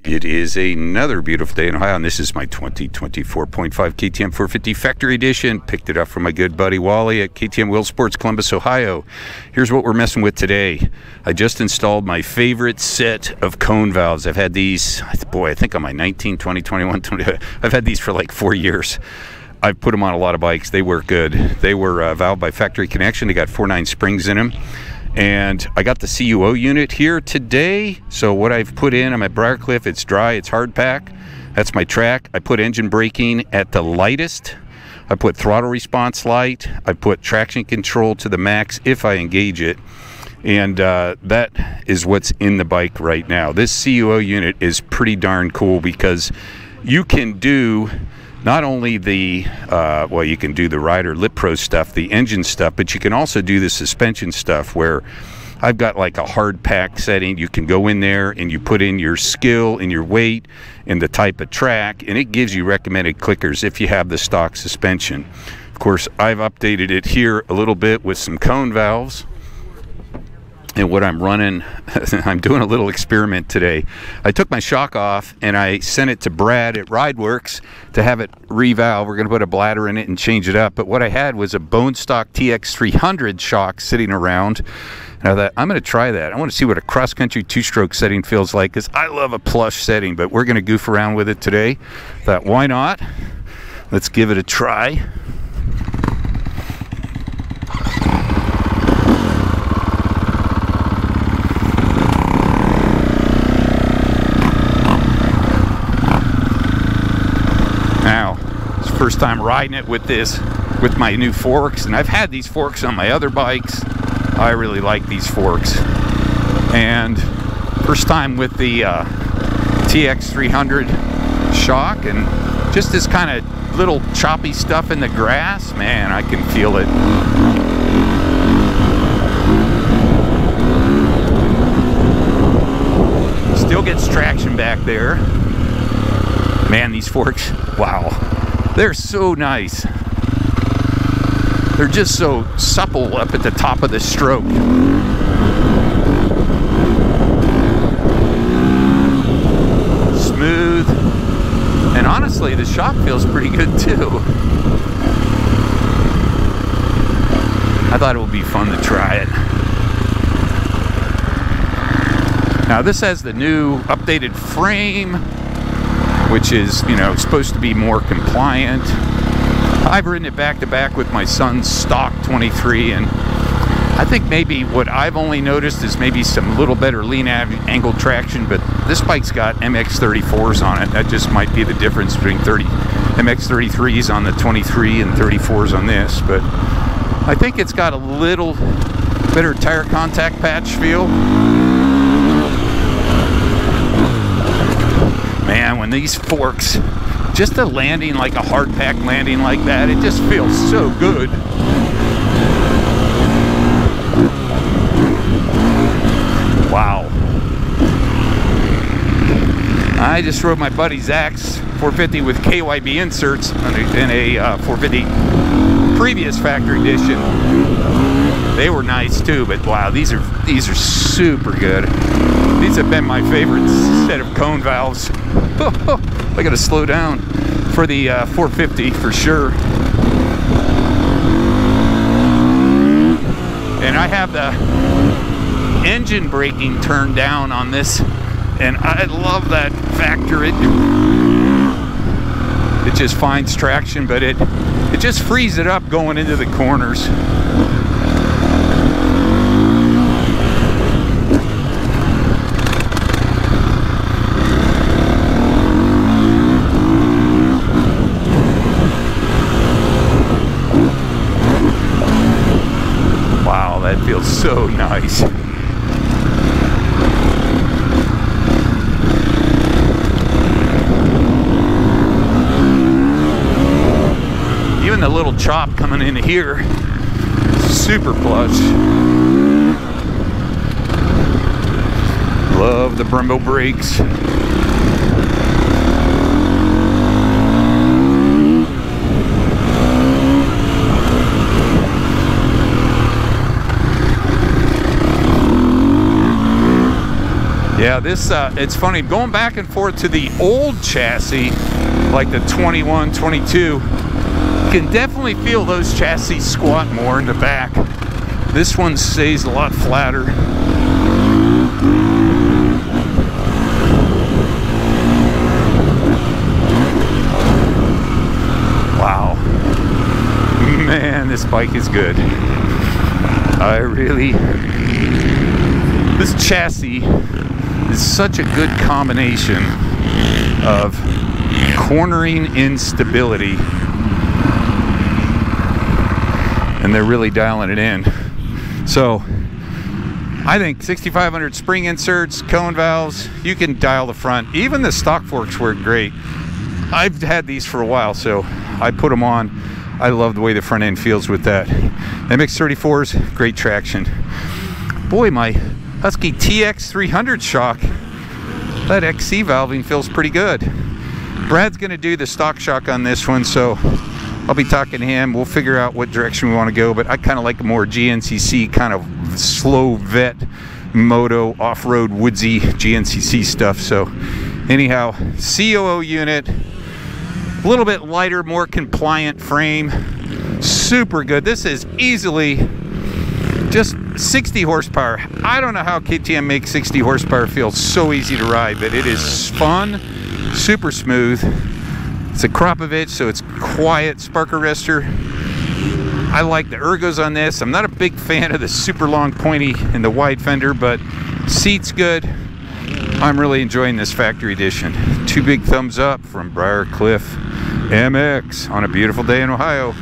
It is another beautiful day in Ohio, and this is my 2024.5 KTM 450 Factory Edition. Picked it up from my good buddy Wally at KTM Wheel Sports, Columbus, Ohio. Here's what we're messing with today. I just installed my favorite set of cone valves. I've had these, boy, I think on my 19, 20, 21, 20, I've had these for like 4 years. I've put them on a lot of bikes. They work good. They were valved by Factory Connection. They got 4.9 springs in them. And I got the CUO unit here today. So what I've put in, I'm at Briarcliff. It's dry, it's hard pack. That's my track. I put engine braking at the lightest. I put throttle response light. I put traction control to the max if I engage it. And that is what's in the bike right now. This CUO unit is pretty darn cool because you can do not only the, well, you can do the Rider Lip Pro stuff, the engine stuff, but you can also do the suspension stuff where I've got like a hard pack setting. You can go in there and you put in your skill and your weight and the type of track, and it gives you recommended clickers if you have the stock suspension. Of course, I've updated it here a little bit with some cone valves. And what I'm running, I'm doing a little experiment today. I took my shock off and I sent it to Brad at Rideworks to have it revalve. We're going to put a bladder in it and change it up. But what I had was a bone stock TX300 shock sitting around. And I thought, I'm going to try that. I want to see what a cross-country two-stroke setting feels like, because I love a plush setting, but we're going to goof around with it today. Thought, why not? Let's give it a try. First time riding it with with my new forks, and I've had these forks on my other bikes. I really like these forks, and first time with the TX300 shock, and just this kind of little choppy stuff in the grass, man, I can feel it. Still gets traction back there. Man, these forks, wow. They're so nice. They're just so supple up at the top of the stroke. Smooth. And honestly, the shock feels pretty good too. I thought it would be fun to try it. Now this has the new updated frame, which is, you know, supposed to be more compliant. I've ridden it back to back with my son's stock 23, and I think maybe what I've only noticed is maybe some little better lean angle traction, but this bike's got MX34s on it. That just might be the difference between MX33s on the 23 and 34s on this, but I think it's got a little better tire contact patch feel. Man, when these forks, just a landing like a hard pack landing like that, it just feels so good. Wow. I just rode my buddy Zach's 450 with KYB inserts in a 450 previous factory edition. They were nice too, but wow, these are super good. These have been my favorite set of cone valves. I gotta slow down for the 450 for sure. And I have the engine braking turned down on this, and I love that factor. It just finds traction, but it just frees it up going into the corners. That feels so nice. Even the little chop coming in here, super plush. Love the Brembo brakes. Yeah, Yeah, this it's funny going back and forth to the old chassis, like the 21, 22. You can definitely feel those chassis squat more in the back. This one stays a lot flatter. Wow. Man, this bike is good. This chassis is such a good combination of cornering instability, and they're really dialing it in. So I think 6500 spring inserts, cone valves, you can dial the front. Even the stock forks work great. I've had these for a while, so I put them on. I love the way the front end feels with that. MX-34s, great traction. Boy, my Husky TX300 shock, that XC valving feels pretty good. Brad's gonna do the stock shock on this one, so I'll be talking to him. We'll figure out what direction we want to go, but I kind of like a more GNCC kind of slow vet moto off-road woodsy GNCC stuff. So anyhow, COO unit, a little bit lighter, more compliant frame, super good. This is easily just 60 horsepower. I don't know how KTM makes 60 horsepower feel so easy to ride, but it is fun, super smooth. It's a Kropovich, so it's quiet spark arrestor. I like the ergos on this. I'm not a big fan of the super long pointy and the wide fender, but seat's good. I'm really enjoying this factory edition. 2 big thumbs up from Briarcliff MX on a beautiful day in Ohio.